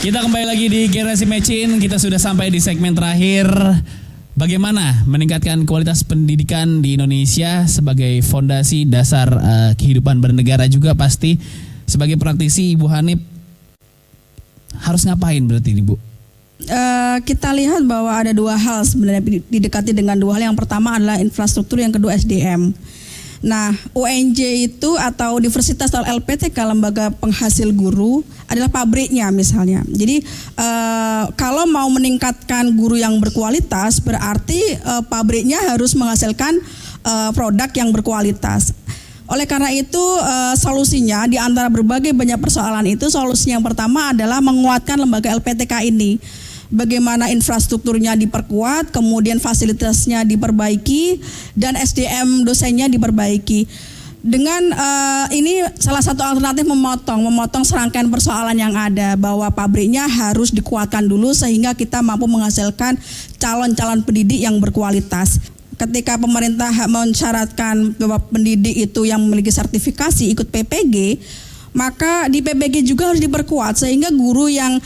Kita kembali lagi di Generasi Mecin. Kita sudah sampai di segmen terakhir. Bagaimana meningkatkan kualitas pendidikan di Indonesia sebagai fondasi dasar kehidupan bernegara juga pasti. Sebagai praktisi, Ibu Hanif harus ngapain berarti Ibu? Kita lihat bahwa ada dua hal sebenarnya didekati dengan dua hal. Yang pertama adalah infrastruktur, yang kedua SDM. Nah, UNJ itu atau Universitas atau LPTK, lembaga penghasil guru, adalah pabriknya misalnya. Jadi kalau mau meningkatkan guru yang berkualitas, berarti pabriknya harus menghasilkan produk yang berkualitas. Oleh karena itu solusinya di antara berbagai banyak persoalan itu, solusi yang pertama adalah menguatkan lembaga LPTK ini. Bagaimana infrastrukturnya diperkuat, kemudian fasilitasnya diperbaiki, dan SDM dosennya diperbaiki. Dengan ini salah satu alternatif memotong serangkaian persoalan yang ada, bahwa pabriknya harus dikuatkan dulu sehingga kita mampu menghasilkan calon-calon pendidik yang berkualitas. Ketika pemerintah mensyaratkan bahwa pendidik itu yang memiliki sertifikasi ikut PPG, maka di PPG juga harus diperkuat sehingga guru yang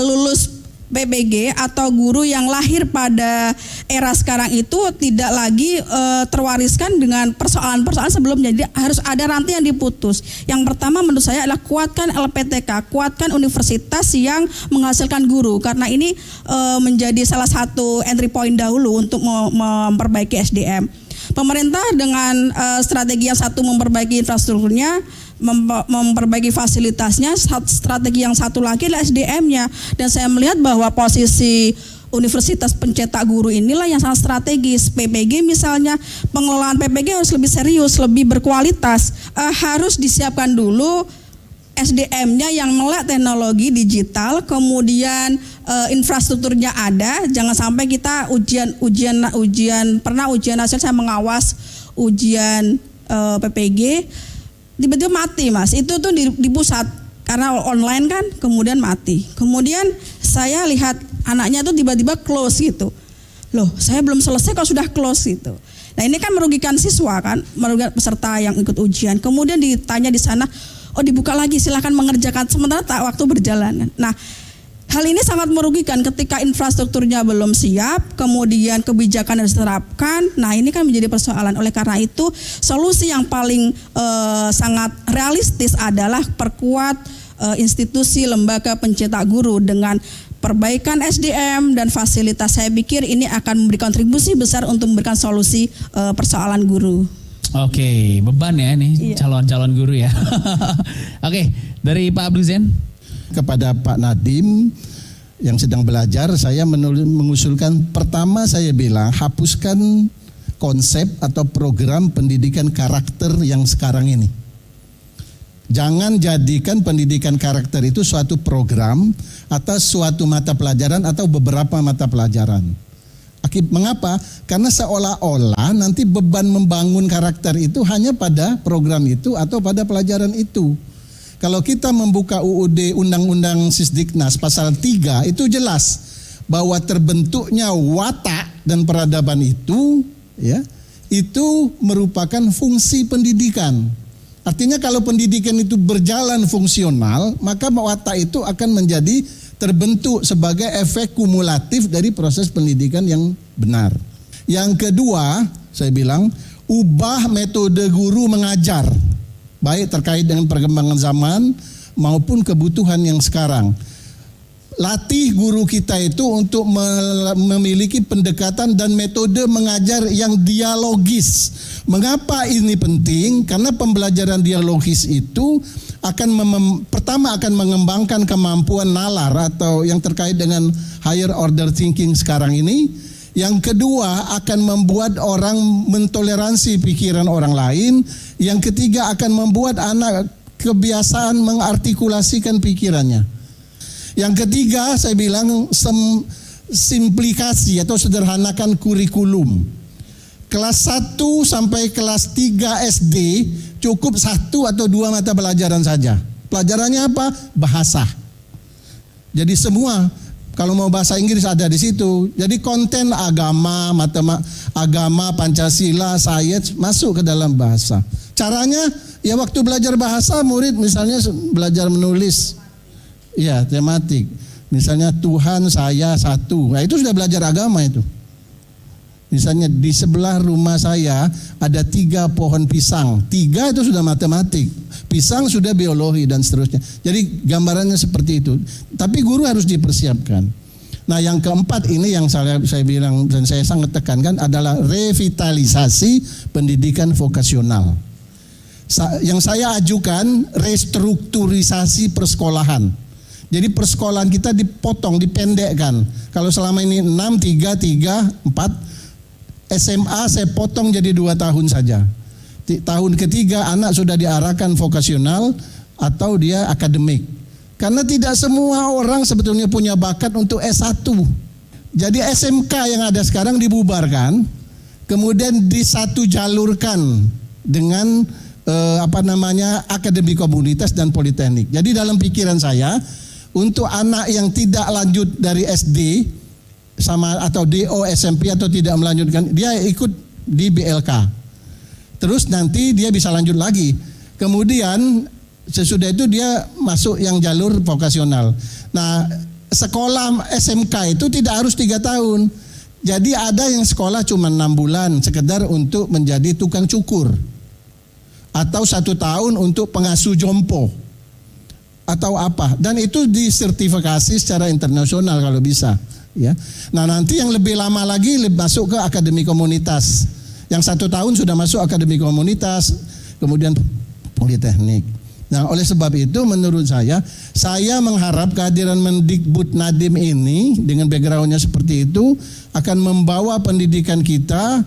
lulus PPG atau guru yang lahir pada era sekarang itu tidak lagi terwariskan dengan persoalan-persoalan sebelumnya. Jadi harus ada rantai yang diputus. Yang pertama menurut saya adalah kuatkan LPTK, kuatkan universitas yang menghasilkan guru, karena ini menjadi salah satu entry point dahulu untuk memperbaiki SDM. Pemerintah dengan strategi yang satu memperbaiki infrastrukturnya, memperbaiki fasilitasnya, strategi yang satu lagi adalah SDM-nya. Dan saya melihat bahwa posisi universitas pencetak guru inilah yang sangat strategis. PPG misalnya, pengelolaan PPG harus lebih serius, lebih berkualitas. Harus disiapkan dulu SDM-nya yang melek teknologi digital, kemudian infrastrukturnya ada. Jangan sampai kita ujian nasional, saya mengawas ujian PPG tiba-tiba mati, Mas. Itu tuh di pusat karena online kan, kemudian mati. Kemudian saya lihat anaknya tuh tiba-tiba close gitu. Loh, saya belum selesai kok sudah close gitu. Nah, ini kan merugikan siswa kan, merugikan peserta yang ikut ujian. Kemudian ditanya di sana, oh dibuka lagi, silakan mengerjakan, sementara waktu berjalan. Nah, hal ini sangat merugikan ketika infrastrukturnya belum siap, kemudian kebijakan harus diterapkan. Nah, ini kan menjadi persoalan. Oleh karena itu, solusi yang paling sangat realistis adalah perkuat institusi lembaga pencetak guru dengan perbaikan SDM dan fasilitas. Saya pikir ini akan memberi kontribusi besar untuk memberikan solusi persoalan guru. Oke, beban ya nih calon-calon guru ya. Oke, dari Pak Abdul Zain. Kepada Pak Nadiem yang sedang belajar, saya mengusulkan, pertama saya bilang hapuskan konsep atau program pendidikan karakter yang sekarang ini. Jangan jadikan pendidikan karakter itu suatu program atau suatu mata pelajaran atau beberapa mata pelajaran. Mengapa? Karena seolah-olah nanti beban membangun karakter itu hanya pada program itu atau pada pelajaran itu. Kalau kita membuka UUD Undang-Undang Sisdiknas pasal 3 itu jelas bahwa terbentuknya watak dan peradaban itu ya, itu merupakan fungsi pendidikan. Artinya kalau pendidikan itu berjalan fungsional, maka watak itu akan menjadi terbentuk sebagai efek kumulatif dari proses pendidikan yang benar. Yang kedua, saya bilang ubah metode guru mengajar, baik terkait dengan perkembangan zaman maupun kebutuhan yang sekarang. Latih guru kita itu untuk memiliki pendekatan dan metode mengajar yang dialogis. Mengapa ini penting? Karena pembelajaran dialogis itu pertama akan mengembangkan kemampuan nalar atau yang terkait dengan higher order thinking sekarang ini. Yang kedua akan membuat orang mentoleransi pikiran orang lain. Yang ketiga akan membuat anak kebiasaan mengartikulasikan pikirannya. Yang ketiga saya bilang simplikasi atau sederhanakan kurikulum. Kelas 1 sampai kelas 3 SD cukup 1 atau 2 mata pelajaran saja. Pelajarannya apa? Bahasa. Jadi semua kalau mau bahasa Inggris ada di situ. Jadi konten agama, agama, Pancasila, sains masuk ke dalam bahasa. Caranya ya waktu belajar bahasa murid misalnya belajar menulis, ya tematik. Misalnya Tuhan saya satu. Nah itu sudah belajar agama itu. Misalnya di sebelah rumah saya ada 3 pohon pisang. 3 itu sudah matematik. Pisang sudah biologi dan seterusnya. Jadi gambarannya seperti itu. Tapi guru harus dipersiapkan. Nah yang keempat ini yang saya bilang dan saya sangat tekankan adalah revitalisasi pendidikan vokasional. Yang saya ajukan restrukturisasi persekolahan. Jadi persekolahan kita dipotong, dipendekkan. Kalau selama ini 6, 3, 4, SMA saya potong jadi 2 tahun saja. Tahun ketiga anak sudah diarahkan vokasional atau dia akademik. Karena tidak semua orang sebetulnya punya bakat untuk S1. Jadi SMK yang ada sekarang dibubarkan, kemudian disatu jalurkan dengan akademi komunitas dan politeknik. Jadi dalam pikiran saya, untuk anak yang tidak lanjut dari SD sama atau DO SMP atau tidak melanjutkan, dia ikut di BLK. Terus nanti dia bisa lanjut lagi. Kemudian sesudah itu dia masuk yang jalur vokasional. Nah, sekolah SMK itu tidak harus 3 tahun. Jadi ada yang sekolah cuma 6 bulan sekedar untuk menjadi tukang cukur. Atau 1 tahun untuk pengasuh jompo. Atau apa. Dan itu disertifikasi secara internasional kalau bisa. Ya. Nah nanti yang lebih lama lagi masuk ke akademi komunitas. Yang 1 tahun sudah masuk akademi komunitas. Kemudian politeknik. Nah oleh sebab itu menurut saya mengharap kehadiran Mendikbud Nadiem ini dengan backgroundnya seperti itu akan membawa pendidikan kita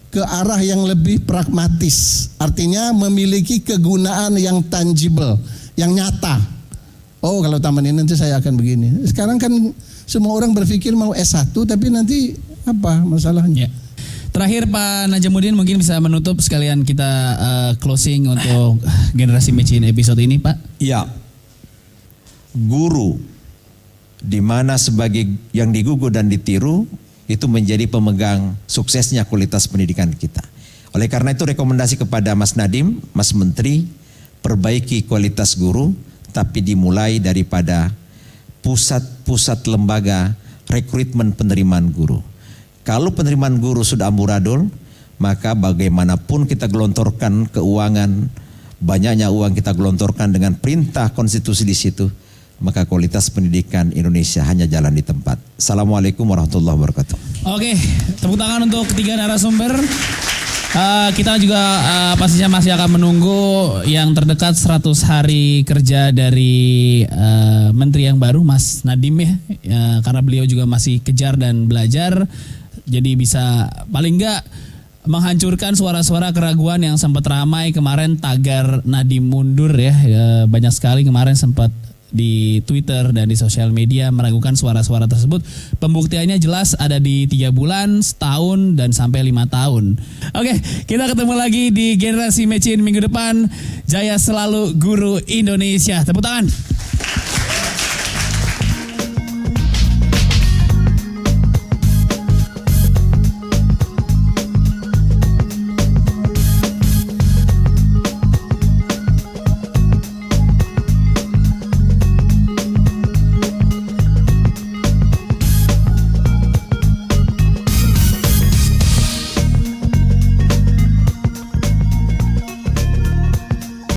ke arah yang lebih pragmatis. Artinya memiliki kegunaan yang tangible, yang nyata. Oh kalau taman ini nanti saya akan begini. Sekarang kan semua orang berpikir mau S1 tapi nanti apa masalahnya. Ya. Terakhir Pak Najamuddin mungkin bisa menutup sekalian kita closing untuk Generasi Mecin episode ini Pak. Ya, guru di mana sebagai yang digugu dan ditiru itu menjadi pemegang suksesnya kualitas pendidikan kita. Oleh karena itu rekomendasi kepada Mas Nadiem, Mas Menteri, perbaiki kualitas guru, tapi dimulai daripada pusat-pusat lembaga rekrutmen penerimaan guru. Kalau penerimaan guru sudah amburadul, maka bagaimanapun kita gelontorkan keuangan, banyaknya uang kita gelontorkan dengan perintah konstitusi di situ, maka kualitas pendidikan Indonesia hanya jalan di tempat. Assalamualaikum warahmatullahi wabarakatuh. Oke, tepuk tangan untuk 3 narasumber. Kita juga pastinya masih akan menunggu yang terdekat 100 hari kerja dari Menteri yang baru Mas Nadiem ya, karena beliau juga masih kejar dan belajar, jadi bisa paling enggak menghancurkan suara-suara keraguan yang sempat ramai kemarin tagar Nadiem mundur ya, banyak sekali kemarin sempat di Twitter dan di sosial media meragukan suara-suara tersebut. Pembuktiannya jelas ada di 3 bulan, setahun, dan sampai 5 tahun. Oke, kita ketemu lagi di Generasi Mecin minggu depan. Jaya selalu guru Indonesia. Tepuk tangan.